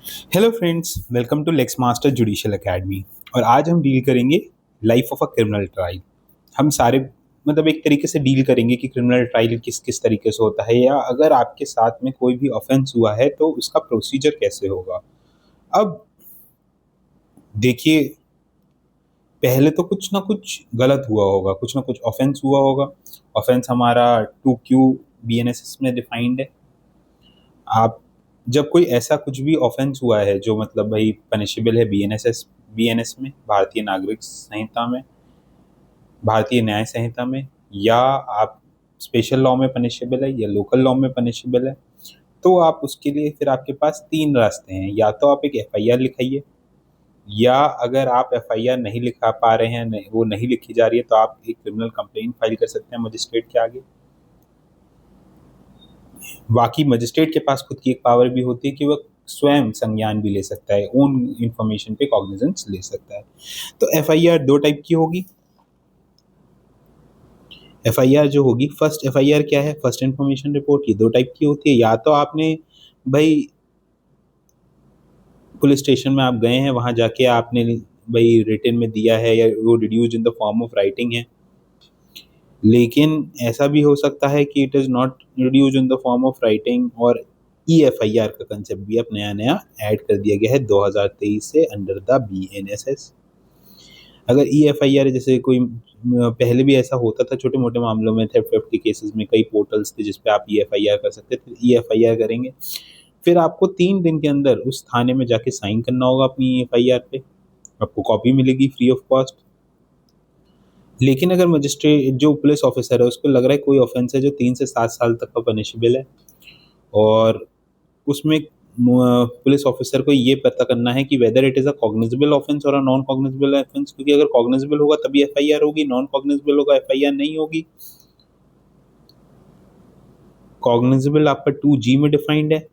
Hello friends, welcome to Lex Master Judicial Academy. और आज हम डील करेंगे life of a criminal trial. हम सारे मतलब एक तरीके से डील करेंगे कि क्रिमिनल ट्रायल किस किस तरीके से होता है, या अगर आपके साथ में कोई भी ऑफेंस हुआ है तो उसका प्रोसीजर कैसे होगा। अब देखिए, पहले तो कुछ ना कुछ गलत हुआ होगा, कुछ ना कुछ ऑफेंस हुआ होगा। ऑफेंस हमारा 2Q BNSS में डिफाइंड है। आप जब कोई ऐसा कुछ भी ऑफेंस हुआ है जो मतलब भाई पनिशेबल है बीएनएस में, भारतीय नागरिक संहिता में, भारतीय न्याय संहिता में, या आप स्पेशल लॉ में पनिशेबल है या लोकल लॉ में पनिशेबल है, तो आप उसके लिए फिर आपके पास तीन रास्ते हैं। या तो आप एक एफआईआर लिखाइए, या अगर आप एफआईआर नहीं लिखा पा रहे हैं, वो नहीं लिखी जा रही है, तो आप एक क्रिमिनल कंप्लेंट फाइल कर सकते हैं मजिस्ट्रेट के आगे। बाकी मजिस्ट्रेट के पास खुद की एक पावर भी होती है कि वह स्वयं संज्ञान भी ले सकता है, ओन इंफॉर्मेशन पे कॉग्निजेंस ले सकता है। तो एफआईआर दो टाइप की होगी। एफआईआर जो होगी, फर्स्ट एफआईआर क्या है, फर्स्ट इंफॉर्मेशन रिपोर्ट, ये दो टाइप की होती है। या तो आपने भाई पुलिस स्टेशन में आप गए हैं, वहां जाके आपने भाई रिटन में दिया है, या वो reduced in the form of writing है। लेकिन ऐसा भी हो सकता है कि it is not reduced in the form of writing, और EFIR का कंसेप्ट भी अब नया नया ऐड कर दिया गया है 2023 से अंडर द BNSS। अगर EFIR जैसे कोई पहले भी ऐसा होता था छोटे मोटे मामलों में, थेफ्ट वेफ्ट के केसेस में कई पोर्टल्स थे जिसपे आप EFIR कर सकते थे। EFIR करेंगे, फिर आपको 3 दिन के अंदर उस थाने में जाके साइन करना होगा अपनी EFIR पे। आपको कॉपी मिलेगी फ्री ऑफ कॉस्ट। लेकिन अगर मजिस्ट्रेट जो पुलिस ऑफिसर है उसको लग रहा है कोई ऑफेंस है जो 3 से 7 साल तक का पनिशेबल है, और उसमें पुलिस ऑफिसर को ये पता करना है कि whether it is a cognizable offence और अ नॉन कॉग्निजेबल ऑफेंस, क्योंकि अगर कॉग्निजेबल होगा तभी एफआईआर होगी, नॉन कॉग्निजेबल होगा एफआईआर नहीं होगी। कॉग्निजेबल आपका 2G में डिफाइंड है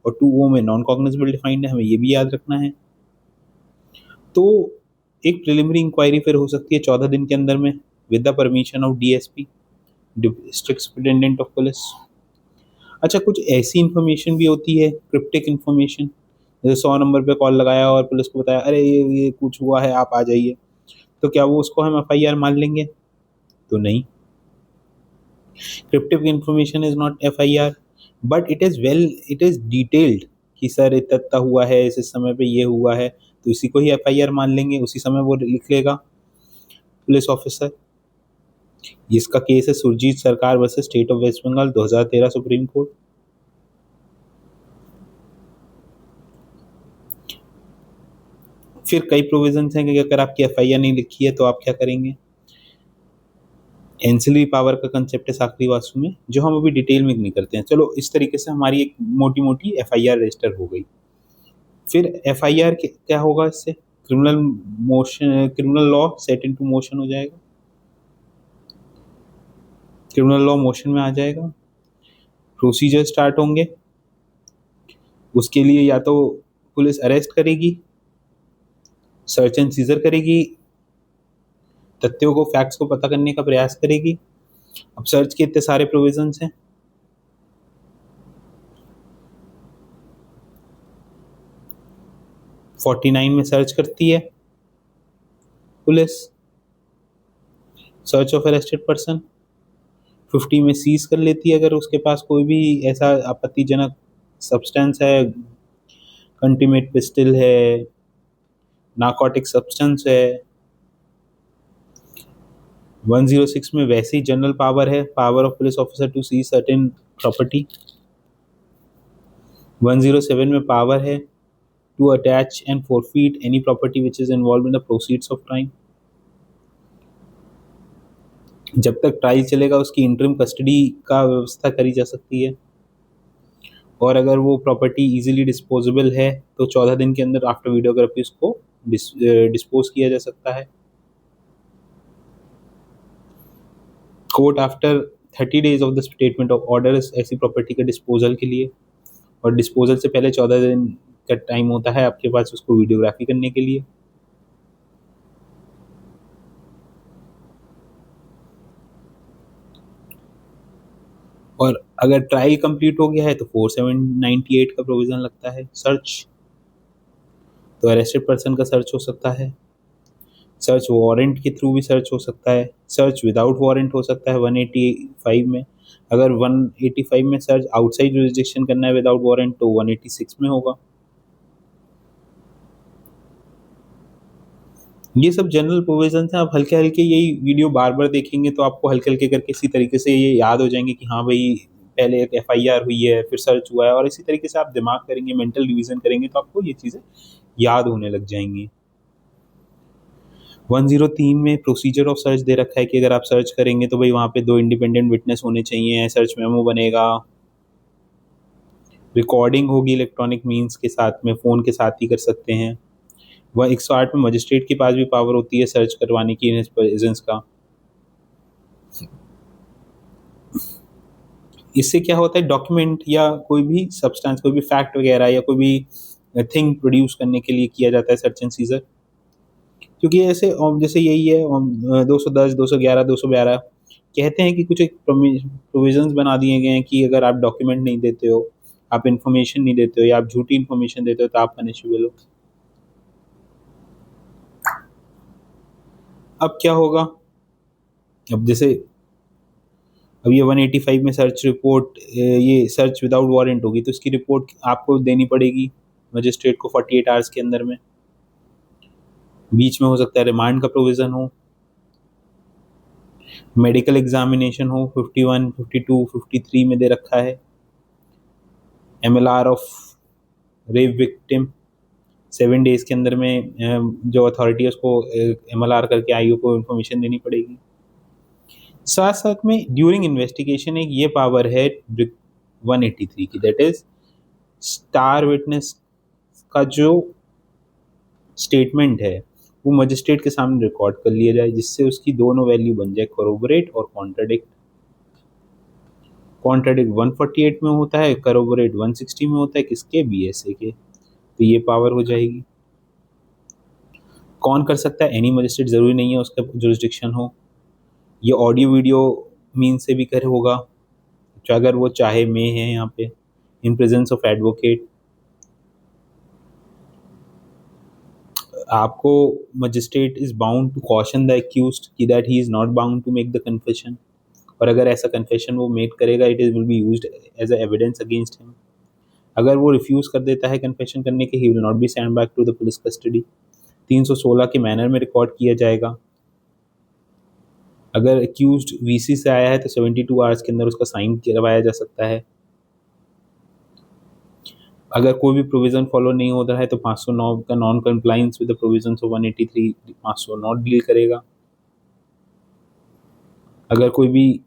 और 2O में नॉन कॉग्निजेबल डिफाइंड है, हमें ये भी याद रखना है। तो एक प्रिलिमिनरी इंक्वायरी फिर हो सकती है 14 दिन के अंदर में, with the permission of DSP, district superintendent of police. अच्छा, कुछ ऐसी इन्फॉर्मेशन भी होती है, क्रिप्टिक इन्फॉर्मेशन, जैसे 100 नंबर पे कॉल लगाया और पुलिस को बताया अरे ये कुछ हुआ है, आप आ जाइए। तो क्या वो उसको हम एफआईआर मान लेंगे? तो नहीं। Cryptic information is not FIR, but it is detailed कि सर इतना हुआ है, इस समय पे ये हुआ है, तो इसी को ही एफआईआर मान लेंगे, उसी समय वो लिख लेगा पुलिस ऑफिसर। इसका केस है Surjit Sarkar versus state of West Bengal, 2013 Supreme Court. फिर कई प्रोविजंस हैं कि अगर आपकी एफआईआर नहीं लिखी है तो आप क्या करेंगे। एंसिलरी पावर का कंसेप्ट है साकरी वास्तु में, जो हम अभी डिटेल में नहीं करते हैं। चलो, इस तरीके से हमारी एक मोटी मोटी एफआईआर रजिस्टर हो गई। फिर एफआईआर क्या होगा, इससे criminal law set into motion हो जाएगा, क्रिमिनल लॉ मोशन में आ जाएगा। प्रोसीजर स्टार्ट होंगे। उसके लिए या तो पुलिस अरेस्ट करेगी, सर्च एंड सीजर करेगी, तथ्यों को, फैक्ट्स को पता करने का प्रयास करेगी। अब सर्च के इतने सारे प्रोविजंस हैं। 49 में सर्च करती है police, search of arrested person. 50 में सीज कर लेती है अगर उसके पास कोई भी ऐसा आपत्तिजनक सब्सटेंस है, कंटीमेट पिस्टल है, नार्कोटिक सब्सटेंस है। 106 में वैसे ही जनरल पावर है, power of police officer to seize certain property. 107 में पावर है to attach and forfeit any property which is involve in the proceeds of crime. जब तक ट्रायल चलेगा उसकी इंटरिम कस्टडी का व्यवस्था करी जा सकती है, और अगर वो प्रॉपर्टी इजीली डिस्पोजेबल है तो 14 दिन के अंदर आफ्टर वीडियोग्राफी उसको डिस्पोज किया जा सकता है। Court after 30 days of the statement of order ऐसी प्रॉपर्टी के डिस्पोजल के लिए, और डिस्पोजल से पहले 14 दिन का टाइम होता है आपके पास उसको वीडियोग्राफी करने के लिए। और अगर ट्रायल कंप्लीट हो गया है तो 4798 का प्रोविजन लगता है सर्च। तो अरेस्टेड पर्सन का सर्च हो सकता है, सर्च वारंट के थ्रू भी सर्च हो सकता है, सर्च विदाउट वारंट हो सकता है 185 में। अगर 185 में सर्च आउटसाइड जुरिसडिक्शन करना है विदाउट वारंट तो 186 में होगा। ये सब जनरल प्रोविजंस हैं। आप हल्के हल्के यही वीडियो बार बार देखेंगे तो आपको हल्के हल्के करके इसी तरीके से ये याद हो जाएंगे कि हाँ भाई पहले एक एफआईआर हुई है फिर सर्च हुआ है, और इसी तरीके से आप दिमाग करेंगे, मेंटल रिवीजन करेंगे तो आपको ये चीज़ें याद होने लग जाएंगी। 103 में प्रोसीजर ऑफ सर्च दे रखा है कि अगर आप सर्च करेंगे तो भाई वहाँ पे 2 इंडिपेंडेंट विटनेस होने चाहिए, सर्च मेमो बनेगा, रिकॉर्डिंग होगी इलेक्ट्रॉनिक मीन्स के साथ में, फ़ोन के साथ ही कर सकते हैं। वह 108 में मजिस्ट्रेट के पास भी पावर होती है सर्च करवाने की इन प्रेजेंस का। इससे क्या होता है, डॉक्यूमेंट या कोई भी सब्सटेंस, कोई भी फैक्ट वगैरह या कोई भी थिंग प्रोड्यूस करने के लिए किया जाता है सर्च एंड सीजर। क्योंकि ऐसे जैसे यही है 210, 211, 212 कहते हैं कि कुछ एक प्रोविजंस बना दिए गए हैं कि अगर आप डॉक्यूमेंट नहीं देते हो, आप इन्फॉर्मेशन नहीं देते हो या आप झूठी इन्फॉर्मेशन देते हो तो आप पनिशेबल हो। अब क्या होगा, अब जैसे अब ये 185 में सर्च रिपोर्ट, ये सर्च विदाउट वारंट होगी तो इसकी रिपोर्ट आपको देनी पड़ेगी मजिस्ट्रेट को 48 आवर्स के अंदर में। बीच में हो सकता है रिमांड का प्रोविज़न हो, मेडिकल एग्जामिनेशन हो, 51, 52, 53 में दे रखा है। MLR of rape victim 7 days के अंदर में जो अथॉरिटी है उसको MLR करके आईओ को इन्फॉर्मेशन देनी पड़ेगी। साथ साथ में ड्यूरिंग इन्वेस्टिगेशन एक ये पावर है 183 की, दैट इज स्टार विटनेस का जो स्टेटमेंट है वो मजिस्ट्रेट के सामने रिकॉर्ड कर लिया जाए, जिससे उसकी दोनों वैल्यू बन जाए, कोरोबोरेट और कॉन्ट्राडिक्ट। कॉन्ट्राडिक्ट 148 में होता है, कोरोबोरेट 160 में होता है, किसके, BSA के। तो ये पावर हो जाएगी। कौन कर सकता है, एनी मजिस्ट्रेट, ज़रूरी नहीं है उसका जुरिस्डिक्शन हो। ये ऑडियो वीडियो मीन से भी कर होगा, तो अगर वो चाहे में है यहाँ पे इन प्रेजेंस ऑफ एडवोकेट। आपको magistrate is bound to caution the accused कि that he is not bound to make the confession, और अगर ऐसा कन्फेशन वो मेक करेगा it is will be used as a evidence against him. अगर वो refuse कर देता है कन्फेशन करने के, he will not be send back to the police custody. 316 के मैनर में रिकॉर्ड किया जाएगा। अगर एक्यूज्ड VC से आया है तो 72 आवर्स के अंदर उसका साइन करवाया जा सकता है। अगर कोई भी प्रोविजन फॉलो नहीं होता है तो 509 का non compliance with the provisions of 183 509 deal करेगा। अगर कोई भी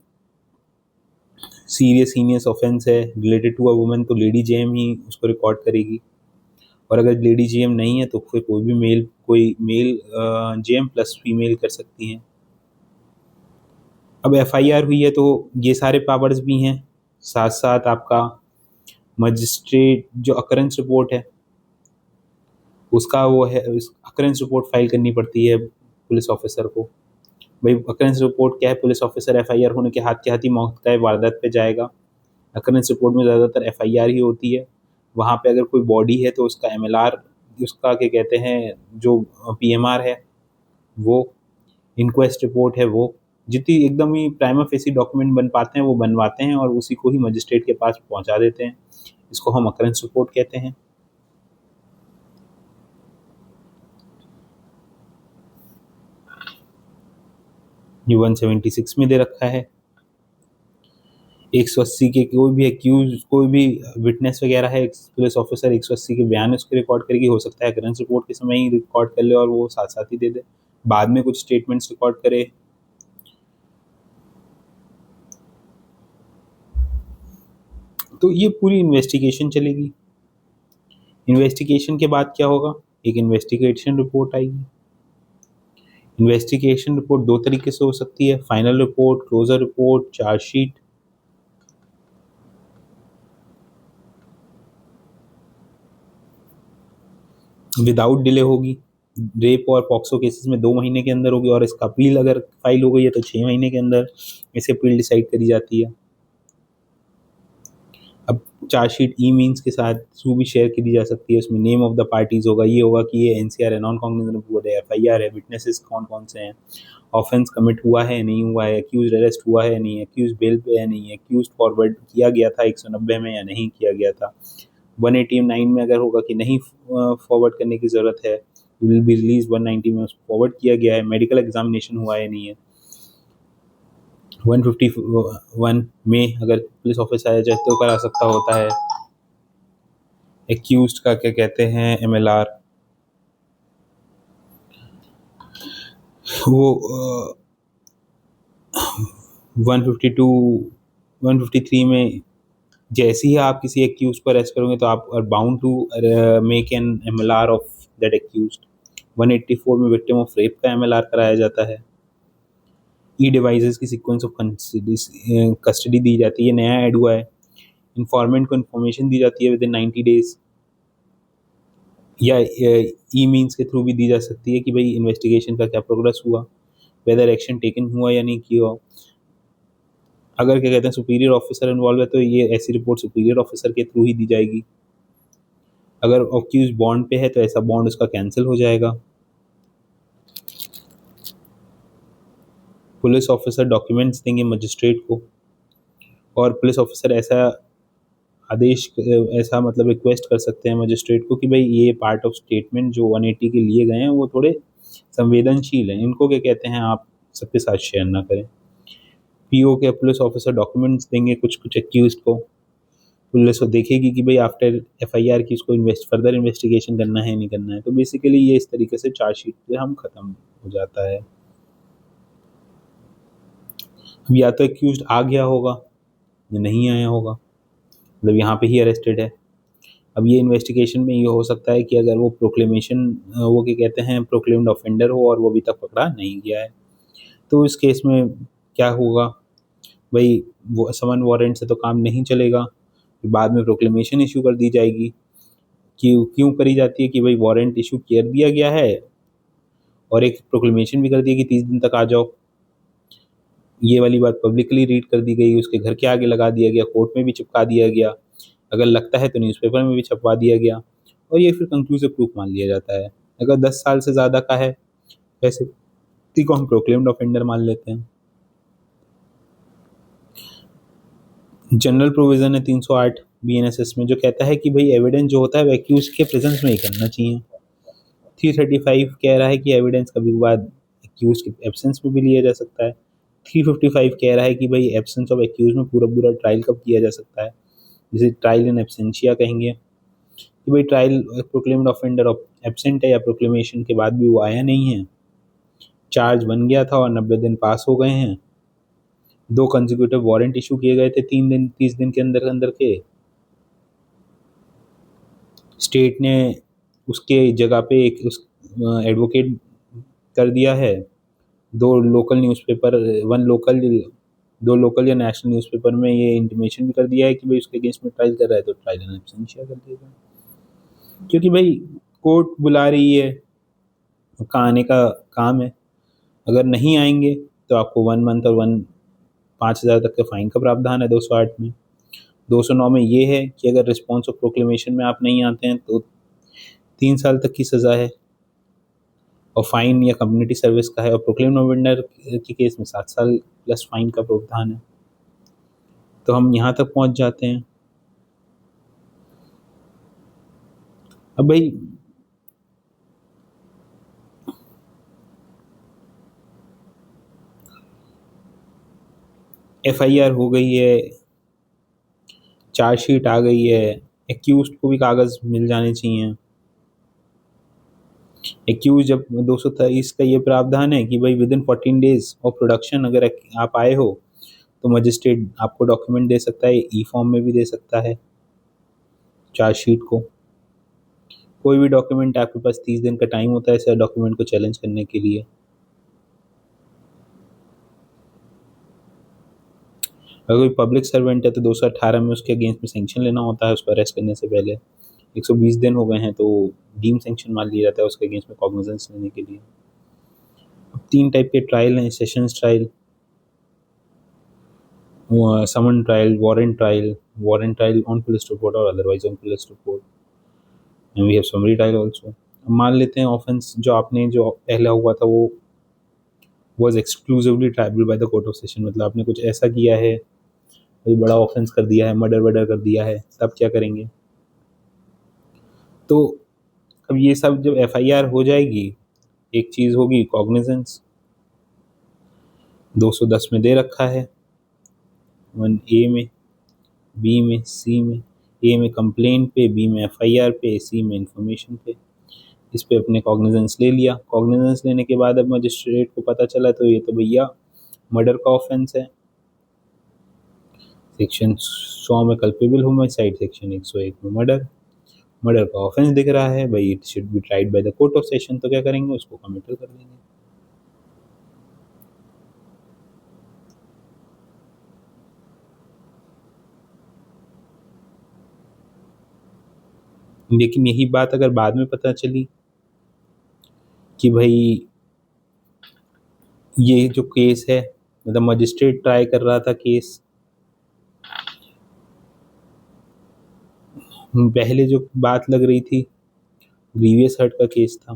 सीरियस हीनियस ऑफेंस है रिलेटेड टू अ वुमन तो लेडी जेएम ही उसको रिकॉर्ड करेगी, और अगर लेडी जेएम नहीं है तो फिर कोई मेल जेएम प्लस फीमेल कर सकती हैं। अब FIR हुई है तो ये सारे पावर्स भी हैं। साथ साथ आपका मजिस्ट्रेट जो अकरेंस रिपोर्ट है उसका वो है, अकरेंस रिपोर्ट फाइल करनी पड़ती है पुलिस ऑफिसर को। भाई अकरेंस रिपोर्ट क्या है, पुलिस ऑफिसर FIR होने के हाथ ही मौका वारदात पे जाएगा। अकरेंस रिपोर्ट में ज़्यादातर FIR ही होती है। वहाँ पे अगर कोई बॉडी है तो उसका MLR, उसका क्या कहते हैं जो PMR है वो, इंक्वेस्ट रिपोर्ट है वो, जितनी एकदम ही प्राइमा फेसी डॉक्यूमेंट बन पाते हैं वो बनवाते हैं और उसी को ही मजिस्ट्रेट के पास पहुंचा देते हैं। इसको हम अकरेंस रिपोर्ट कहते हैं। ये 176 में दे रखा है। 180 के कोई भी एक्यूज, कोई भी विटनेस वगैरह है, पुलिस ऑफिसर 180 के बयान उसको रिकॉर्ड करेगी। हो सकता है अकरेंस रिपोर्ट के समय ही रिकॉर्ड कर ले और वो साथ साथ ही दे दे, बाद में कुछ स्टेटमेंट्स रिकॉर्ड करे। तो ये पूरी इन्वेस्टिगेशन चलेगी। इन्वेस्टिगेशन के बाद क्या होगा, एक इन्वेस्टिगेशन रिपोर्ट आएगी। इन्वेस्टिगेशन रिपोर्ट दो तरीके से हो सकती है, final report, closure report, chargesheet. Without delay होगी। रेप और पॉक्सो केसेस में 2 महीने के अंदर होगी, और इसका अपील अगर फाइल हो गई है तो 6 महीने के अंदर इसे अपील डिसाइड करी जाती है। अब चार्जशीट ई मीन्स के साथ थ्रू भी शेयर की जा सकती है। उसमें नेम ऑफ द पार्टीज होगा, ये होगा कि ये एनसीआर है, नॉन कॉग्निजेंट है, एफआईआर है, विटनेसेस कौन कौन से हैं, ऑफेंस कमिट हुआ है नहीं हुआ है, एक्यूज अरेस्ट हुआ है नहीं, एक्यूज बेल पे है नहीं, एक्यूज फॉरवर्ड किया गया था 190 में या नहीं किया गया था, 189 में अगर होगा कि नहीं फॉरवर्ड करने की ज़रूरत है, विल बी रिलीज 190 में उसको फॉरवर्ड किया गया है, मेडिकल एग्जामिनेशन हुआ है नहीं है। 151 में अगर पुलिस ऑफिस आया जाए तो करा सकता होता है। एक्यूज का क्या कहते हैं एमएलआर, वो 152 153 में जैसे ही आप किसी एक्यूज को अरेस्ट करोगे तो आप are bound to make an MLR of that accuse. 184 में विक्टिम ऑफ रेप का एमएलआर कराया जाता है। ई डिवाइसेस की सीक्वेंस ऑफ कस्टडी दी जाती है, नया ऐड हुआ है। इंफॉर्मेंट को इन्फॉर्मेशन दी जाती है विद इन 90 डेज, या ई मीन्स के थ्रू भी दी जा सकती है कि भाई इन्वेस्टिगेशन का क्या प्रोग्रेस हुआ, वेदर एक्शन टेकन हुआ या नहीं किया। अगर क्या कहते हैं सुपीरियर ऑफिसर इन्वॉल्व है तो ये ऐसी रिपोर्ट सुपीरियर ऑफिसर के थ्रू ही दी जाएगी। अगर एक्यूज बॉन्ड पे है तो ऐसा बॉन्ड उसका कैंसिल हो जाएगा। पुलिस ऑफिसर डॉक्यूमेंट्स देंगे मजिस्ट्रेट को, और पुलिस ऑफिसर ऐसा आदेश ऐसा मतलब रिक्वेस्ट कर सकते हैं मजिस्ट्रेट को कि भाई ये पार्ट ऑफ स्टेटमेंट जो 180 के लिए गए हैं वो थोड़े संवेदनशील हैं, इनको क्या कहते हैं आप सबके साथ शेयर ना करें। पीओ के पुलिस ऑफिसर डॉक्यूमेंट्स देंगे कुछ कुछ एक्यूज को, पुलिस को देखेगी कि भाई आफ्टर एफआईआर की उसको फर्दर इन्वेस्टिगेशन करना है नहीं करना है। तो बेसिकली ये इस तरीके से चार्जशीट से हम खत्म हो जाता है। अब या तो एक्यूज आ गया होगा या नहीं आया होगा, मतलब यहाँ पे ही अरेस्टेड है। अब ये इन्वेस्टिगेशन में ये हो सकता है कि अगर वो प्रोक्लेमेशन वो क्या कहते हैं प्रोक्लेम्ड ऑफेंडर हो और वो अभी तक पकड़ा नहीं गया है, तो इस केस में क्या होगा भाई, वो समन वारंट से तो काम नहीं चलेगा, बाद में प्रोक्लेमेशन इशू कर दी जाएगी। क्यों क्यों करी जाती है कि भाई वारंट इशू कर दिया गया है और एक प्रोक्लेमेशन भी कर दिया कि 30 दिन तक आ जाओ, ये वाली बात पब्लिकली रीड कर दी गई, उसके घर के आगे लगा दिया गया, कोर्ट में भी चिपका दिया गया, अगर लगता है तो न्यूज़पेपर में भी छपवा दिया गया, और ये फिर कंक्लूसिव प्रूफ मान लिया जाता है। अगर 10 साल से ज़्यादा का है वैसे व्यक्ति को हम प्रोक्लेम्ड ऑफेंडर मान लेते हैं। जनरल प्रोविजन है 308 बीएनएसएस में जो कहता है कि भाई एविडेंस जो होता है वो एक्यूज के प्रेजेंस में ही करना चाहिए। 335 कह रहा है कि एविडेंस कभी बाद एक्यूज के एब्सेंस में भी लिया जा सकता है। 355 कह रहा है कि भाई एब्सेंस ऑफ एक्यूज में पूरा पूरा ट्रायल कब किया जा सकता है, जिसे ट्रायल इन एब्सेंशिया कहेंगे, कि भाई ट्रायल प्रोक्लेम्ड ऑफेंडर एब्सेंट है या प्रोक्लेमेशन के बाद भी वो आया नहीं है, चार्ज बन गया था और 90 दिन पास हो गए हैं, 2 कंसेक्यूटिव वारंट इशू किए गए थे 3 दिन 30 दिन के अंदर अंदर के, स्टेट ने उसके जगह पे एक उस एडवोकेट कर दिया है, दो local newspaper one local 2 local या नेशनल न्यूज़पेपर में ये इंटीमेशन भी कर दिया है कि भाई उसके अगेंस्ट में ट्रायल कर रहा है तो ट्रायल इन एब्सेंशिया कर देगा। क्योंकि भाई कोर्ट बुला रही है, उसका आने का काम है, अगर नहीं आएंगे तो आपको 1 मंथ और 5,000 तक के फाइन का प्रावधान है 208 में। 209 में ये है कि अगर रिस्पॉन्स ऑफ प्रोक्लेमेशन में आप नहीं आते हैं तो 3 साल तक की सज़ा है और फाइन या कम्युनिटी सर्विस का है, और प्रोक्लेम ऑफेंडर के केस में 7 साल प्लस फाइन का प्रावधान है। तो हम यहाँ तक पहुँच जाते हैं। अब भाई एफआईआर हो गई है, चार्जशीट आ गई है, एक्यूज को भी कागज़ मिल जाने चाहिए। एक्यूज जब 223 का ये प्रावधान है कि भाई with in 14 days of production अगर आप आए हो तो मजिस्ट्रेट आपको डॉक्यूमेंट दे सकता है, ई फॉर्म में भी दे सकता है चार्जशीट को। कोई भी डॉक्यूमेंट आपके पास 30 दिन का टाइम होता है ऐसे डॉक्यूमेंट को चैलेंज करने के लिए। अगर कोई पब्लिक सर्वेंट है तो 218 में उसके अगेंस्ट में सेंक्शन लेना होता है उसको अरेस्ट करने से पहले। 120 दिन हो गए हैं तो डीम सेंक्शन मान लिया जाता है उसके अगेंस्ट में कॉग्निजेंस लेने के लिए। अब 3 टाइप के ट्रायल हैं, sessions trial summons trial, warrant trial on police report और otherwise on police report, and we have summary trial also. मान लेते हैं ऑफेंस जो आपने जो पहला हुआ था वो was exclusively tribal by the court of session, मतलब आपने कुछ ऐसा किया है, कोई बड़ा ऑफेंस कर दिया है, मर्डर वर्डर कर दिया है, तब क्या करेंगे? तो अब ये सब जब एफआईआर हो जाएगी, एक चीज़ होगी कॉग्निजेंस, 210 में दे रखा है, 1A में, बी में, सी में, ए में कंप्लेंट पे, बी में एफआईआर पे, सी में इंफॉर्मेशन पे। इस पे अपने कॉग्निजेंस ले लिया। कॉग्निजेंस लेने के बाद अब मजिस्ट्रेट को पता चला तो ये तो भैया मर्डर का ऑफेंस है, सेक्शन 100 में कल्पेबल होमिसाइड, सेक्शन 101 में मर्डर, मर्डर का ऑफेंस दिख रहा है भाई, it should be tried by the court of session, तो क्या करेंगे, उसको कमिटल कर देंगे। लेकिन यही बात अगर बाद में पता चली कि भाई ये जो केस है, मतलब मजिस्ट्रेट ट्राई कर रहा था केस, पहले जो बात लग रही थी ग्रीवियस हर्ट का केस था,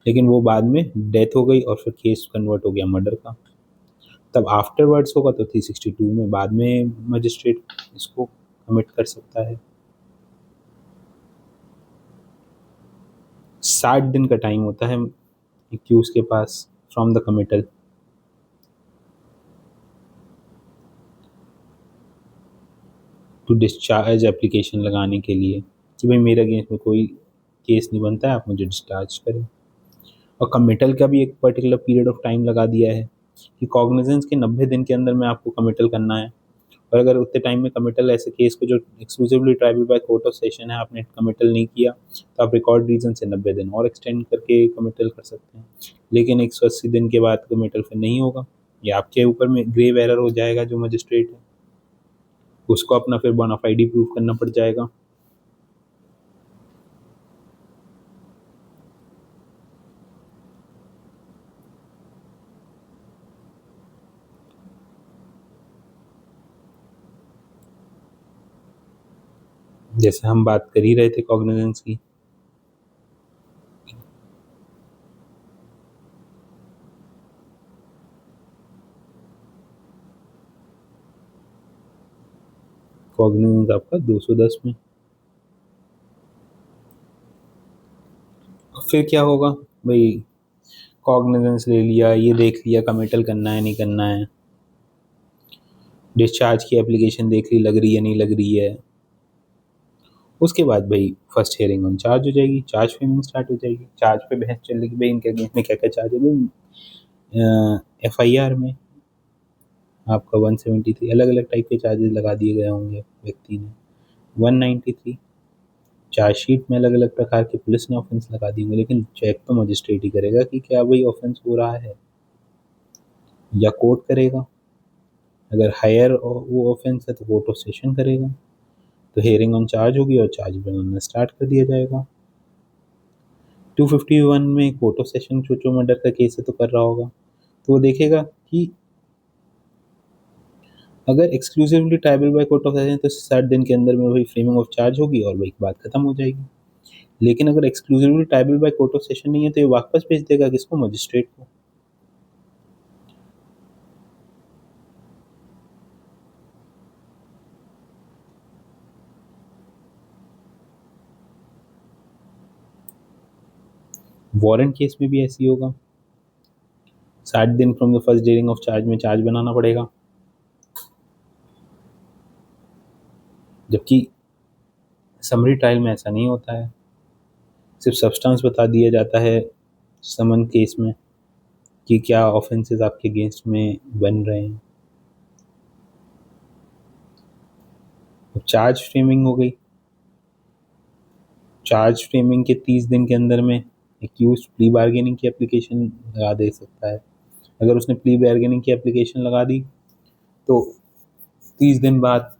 लेकिन वो बाद में डेथ हो गई और फिर केस कन्वर्ट हो गया मर्डर का। तब आफ्टरवर्ड्स होगा तो 362 में बाद में मजिस्ट्रेट इसको कमिट कर सकता है। 60 दिन का टाइम होता है एक्यूज के पास from the committal. To discharge application लगाने के लिए कि भाई मेरे अगेंस्ट में कोई केस नहीं बनता है, आप मुझे डिस्चार्ज करें। और कमिटल का भी एक पर्टिकुलर पीरियड ऑफ टाइम लगा दिया है कि कॉग्निजेंस के 90 दिन के अंदर में आपको कमिटल करना है, और अगर उतने टाइम में कमिटल ऐसे केस को जो exclusively tribal by court of session है आपने कमिटल नहीं किया तो आप रिकॉर्ड रीजन से 90 दिन और एक्सटेंड करके कमिटल कर सकते हैं। लेकिन 180 दिन के बाद कमिटल फिर नहीं होगा, ये आपके ऊपर में ग्रेव एरर हो जाएगा। जो मजिस्ट्रेट है उसको अपना फिर बोनाफाइडी प्रूव करना पड़ जाएगा। जैसे हम बात कर ही रहे थे कॉग्निजेंस की, कॉग्निजेंस आपका 210 में। फिर क्या होगा भाई, कॉग्निजेंस ले लिया, ये देख लिया कमिटल करना है नहीं करना है, डिस्चार्ज की एप्लीकेशन देख ली लग रही है नहीं लग रही है, उसके बाद भाई फर्स्ट हियरिंग ऑन चार्ज हो जाएगी, चार्ज फ्रेमिंग स्टार्ट हो जाएगी, चार्ज पे बहस चलेगी भाई इनके अगेंस्ट में क्या क्या चार्ज है। भाई एफआईआर में आपका 173 अलग अलग टाइप के चार्जेस लगा दिए गए होंगे व्यक्ति ने, 193 चार्जशीट में अलग अलग प्रकार के पुलिस ने ऑफेंस लगा दिए होंगे, लेकिन चेक तो मजिस्ट्रेट ही करेगा कि क्या वही ऑफेंस हो रहा है, या कोर्ट करेगा। अगर हायर वो ऑफेंस है तो कोर्ट ऑफ सेशन करेगा, तो हियरिंग ऑन चार्ज होगी और चार्ज बनाना स्टार्ट कर दिया जाएगा। 251 में कोर्ट ऑफ सेशन जो मर्डर का केस है तो कर रहा होगा, तो वो देखेगा कि अगर exclusively tribal by court of session तो 60 दिन के अंदर में वही फ्रेमिंग ऑफ चार्ज होगी और वही बात खत्म हो जाएगी। लेकिन अगर exclusively tribal by court of session नहीं है तो ये वापस भेज देगा किसको, मजिस्ट्रेट को। वारंट केस में भी ऐसी होगा, 60 दिन from the first hearing of charge में चार्ज बनाना पड़ेगा, जबकि समरी ट्रायल में ऐसा नहीं होता है, सिर्फ सब्सटेंस बता दिया जाता है समन केस में कि क्या ऑफेंसेस आपके अगेंस्ट में बन रहे हैं। अब चार्ज फ्रेमिंग हो गई, चार्ज फ्रेमिंग के 30 दिन के अंदर में एक्यूज प्ली बार्गेनिंग की एप्लीकेशन लगा दे सकता है। अगर उसने प्ली बार्गेनिंग की एप्लीकेशन लगा दी तो 30 दिन बाद,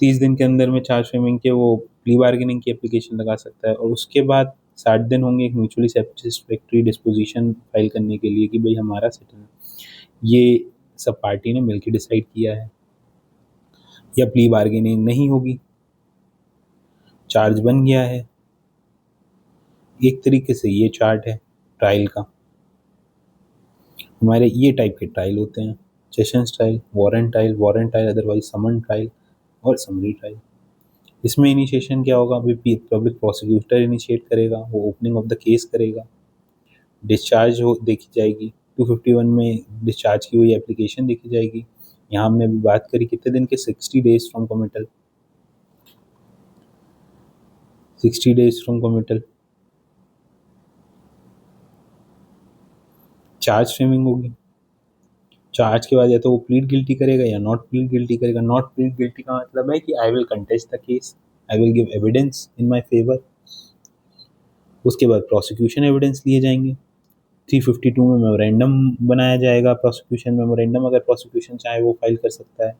30 दिन के अंदर में चार्ज फ्रेमिंग के वो प्ली बार्गेनिंग की एप्लीकेशन लगा सकता है, और उसके बाद 60 दिन होंगे एक म्यूचुअली सेटिस्फैक्ट्री डिस्पोजिशन फाइल करने के लिए कि भाई हमारा सेटल ये सब पार्टी ने मिलकर डिसाइड किया है, या प्ली बार्गेनिंग नहीं होगी, चार्ज बन गया है। एक तरीके से ये चार्ट है ट्रायल का। हमारे ये टाइप के ट्रायल होते हैं: sessions trial, warrant trial otherwise summon trial और समरी ट्रायल। इसमें इनिशिएशन क्या होगा? अभी पब्लिक प्रोसिक्यूटर इनिशिएट करेगा, वो ओपनिंग ऑफ द केस करेगा, डिस्चार्ज हो देखी जाएगी, 251 में डिस्चार्ज की हुई एप्लीकेशन देखी जाएगी। यहाँ हमने अभी बात करी कितने दिन के, 60 days from committal, 60 days from committal. Charge framing होगी, चार्ज के बाद या तो वो प्लीड गिल्टी करेगा या नॉट प्लीड गिल्टी करेगा। नॉट प्लीड गिल्टी का मतलब है कि I will contest the case, I will give evidence in my favour. उसके बाद प्रोसिक्यूशन एविडेंस लिए जाएंगे। 352 में मेमोरेंडम बनाया जाएगा, प्रोसिक्यूशन मेमोरेंडम अगर प्रोसिक्यूशन चाहे वो फाइल कर सकता है।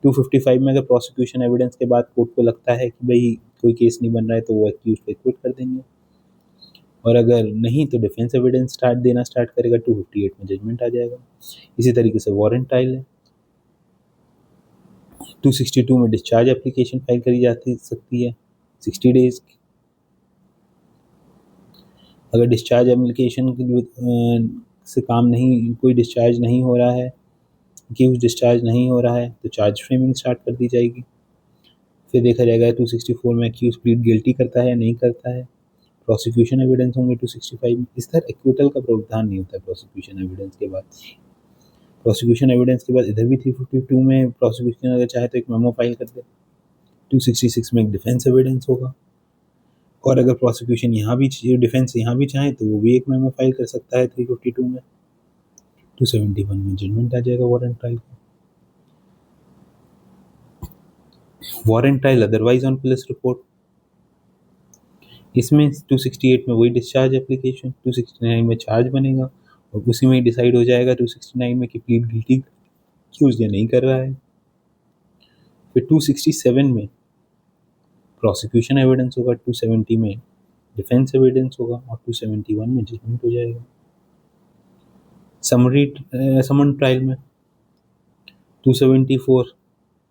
255 में अगर प्रोसिक्यूशन एविडेंस के बाद कोर्ट को लगता है कि भाई कोई केस नहीं बन रहा है तो वो एक्यूज को एक्विट कर देंगे, और अगर नहीं तो डिफेंस एविडेंस स्टार्ट करेगा। 258 में जजमेंट आ जाएगा। इसी तरीके से वारंट ट्रायल है। 262 में डिस्चार्ज एप्लीकेशन फाइल करी जाती सकती है 60 डेज। अगर डिस्चार्ज एप्लीकेशन से काम नहीं, कोई डिस्चार्ज नहीं हो रहा है, एक्यूज डिस्चार्ज नहीं हो रहा है, तो चार्ज फ्रेमिंग स्टार्ट कर दी जाएगी। फिर देखा जाएगा 264 में एक्यूज प्लीड गिल्टी करता है या नहीं करता है। प्रोसिक्यूशन एविडेंस होंगे 265 में। इस तरह एक्विटल का प्रावधान नहीं होता है प्रोसिक्यूशन एविडेंस के बाद। प्रोसिक्यूशन एविडेंस के बाद इधर भी 352 में प्रोसिक्यूशन अगर चाहे तो एक मेमो फाइल कर दे। 266 में एक डिफेंस एविडेंस होगा, और अगर प्रोसिक्यूशन यहाँ भी डिफेंस यहाँ भी चाहे तो वो भी एक मेमो फाइल कर सकता है 352 में। 271 में जजमेंट आ जाएगा वारंट ट्रायल का। Warrant trial otherwise on police report, इसमें 268 में वही डिस्चार्ज एप्लीकेशन, 269 में चार्ज बनेगा और उसी में ही डिसाइड हो जाएगा 269 में कि प्लीड गिल्टी एक्यूज या नहीं कर रहा है। फिर 267 में प्रोसिक्यूशन एविडेंस होगा, 270 में डिफेंस एविडेंस होगा और 271 में जजमेंट हो जाएगा। समन ट्रायल में 274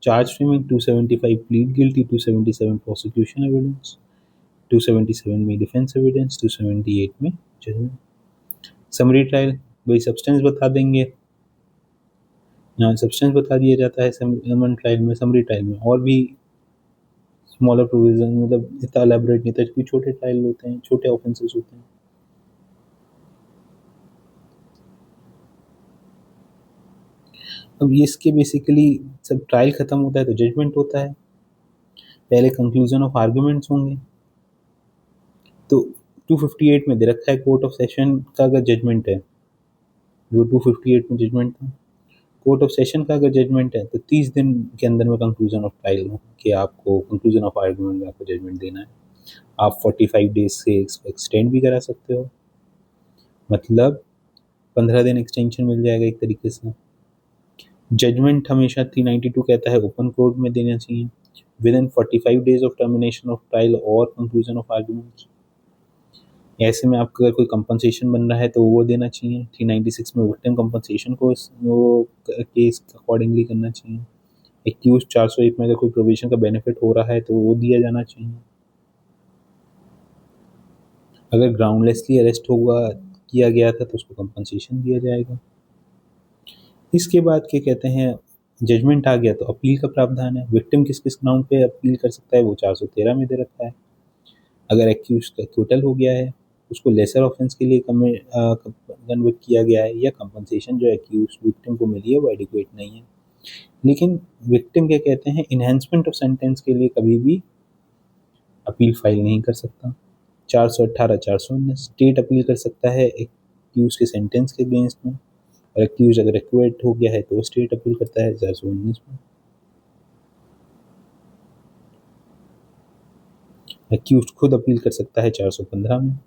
charge framing, 275 plead guilty, 277 prosecution evidence, 277 में डिफेंस एविडेंस, 278 में जजमेंट। समरी ट्रायल वही सब्सटेंस बता देंगे, यहाँ सब्सटेंस बता दिया जाता है समन ट्रायल में। समरी ट्रायल में और भी स्मॉलर प्रोविजन, मतलब इतना एलैबोरेट नहीं था क्योंकि छोटे ट्रायल होते हैं, छोटे ऑफेंसेस होते हैं। अब इसके बेसिकली सब ट्रायल खत्म होता है तो जजमेंट होता है। पहले कंक्लूजन ऑफ आर्गुमेंट्स होंगे। तो 258 में दे रखा है कोर्ट ऑफ सेशन का अगर जजमेंट है, जो 258 में जजमेंट था, कोर्ट ऑफ सेशन का अगर जजमेंट है तो 30 दिन के अंदर में कंक्लूजन ऑफ ट्रायल हो कि आपको कंक्लूजन ऑफ आर्गुमेंट में आपको जजमेंट देना है। आप 45 डेज से एक्सटेंड भी करा सकते हो, मतलब 15 दिन एक्सटेंशन मिल जाएगा एक तरीके से। जजमेंट हमेशा 392 कहता है ओपन कोर्ट में देना चाहिए with in 45 days of termination of trial और कंक्लूजन ऑफ आर्गुमेंट्स। ऐसे में आपका अगर कोई कंपनसेशन बन रहा है तो वो देना चाहिए। 396 में विक्टिम कंपनसेशन को वो केस अकॉर्डिंगली करना चाहिए। 21 401 में अगर कोई प्रोविजन का बेनिफिट हो रहा है तो वो दिया जाना चाहिए। अगर ग्राउंडलेसली अरेस्ट होगा किया गया था तो उसको कंपनसेशन दिया जाएगा। इसके बाद क्या कहते हैं, जजमेंट आ गया तो अपील का प्रावधान है। विक्टिम किस किस ग्राउंड पे अपील कर सकता है वो 413 में दे रखा है। अगर एक्यूज का एक्विटल हो गया है, उसको लेसर ऑफेंस के लिए कन्विक्ट किया गया है, या कंपनसेशन जो एक्यूज विक्टिम को मिली है वो एडिक्वेट नहीं है। लेकिन विक्टिम क्या कहते हैं, इन्हेंसमेंट ऑफ सेंटेंस के लिए कभी भी अपील फाइल नहीं कर सकता। 418 419 स्टेट अपील कर सकता है एक्यूज के सेंटेंस के अगेंस्ट में, और एक्यूज अगर एक्विट हो गया है तो स्टेट अपील करता है 419 में। एक्यूज खुद अपील कर सकता है 415 में।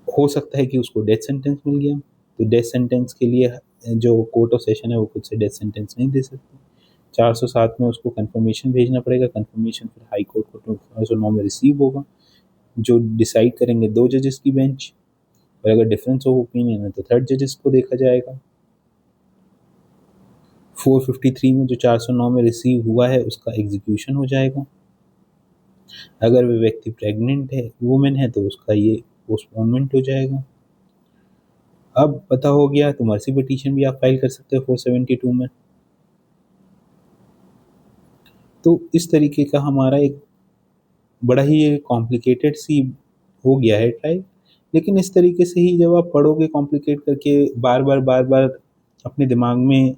हो सकता है कि उसको डेथ सेंटेंस मिल गया, तो डेथ सेंटेंस के लिए जो कोर्ट ऑफ सेशन है वो खुद से डेथ सेंटेंस नहीं दे सकती। 407 में उसको कंफर्मेशन भेजना पड़ेगा। कंफर्मेशन फिर हाई कोर्ट को 209 में रिसीव होगा, जो डिसाइड करेंगे 2 जजेस की बेंच, और अगर डिफरेंस ऑफ ओपिनियन है तो 3rd जजेस को देखा जाएगा। 453 में जो 409 में रिसीव हुआ है उसका एग्जीक्यूशन हो जाएगा। अगर वह व्यक्ति प्रेग्नेंट है, वुमेन है, तो उसका ये पोस्टपोनमेंट हो जाएगा। अब पता हो गया तो मर्सी पिटीशन भी आप फाइल कर सकते हो 472 में। तो इस तरीके का हमारा एक बड़ा ही कॉम्प्लिकेटेड सी हो गया है ट्रायल। लेकिन इस तरीके से ही जब आप पढ़ोगे कॉम्प्लिकेट करके, बार बार अपने दिमाग में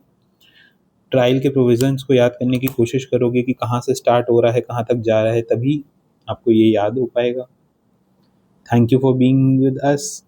ट्रायल के प्रोविजंस को याद करने की कोशिश करोगे कि कहाँ से स्टार्ट हो रहा है, कहाँ तक जा रहा है, तभी आपको ये याद हो पाएगा। Thank you for being with us.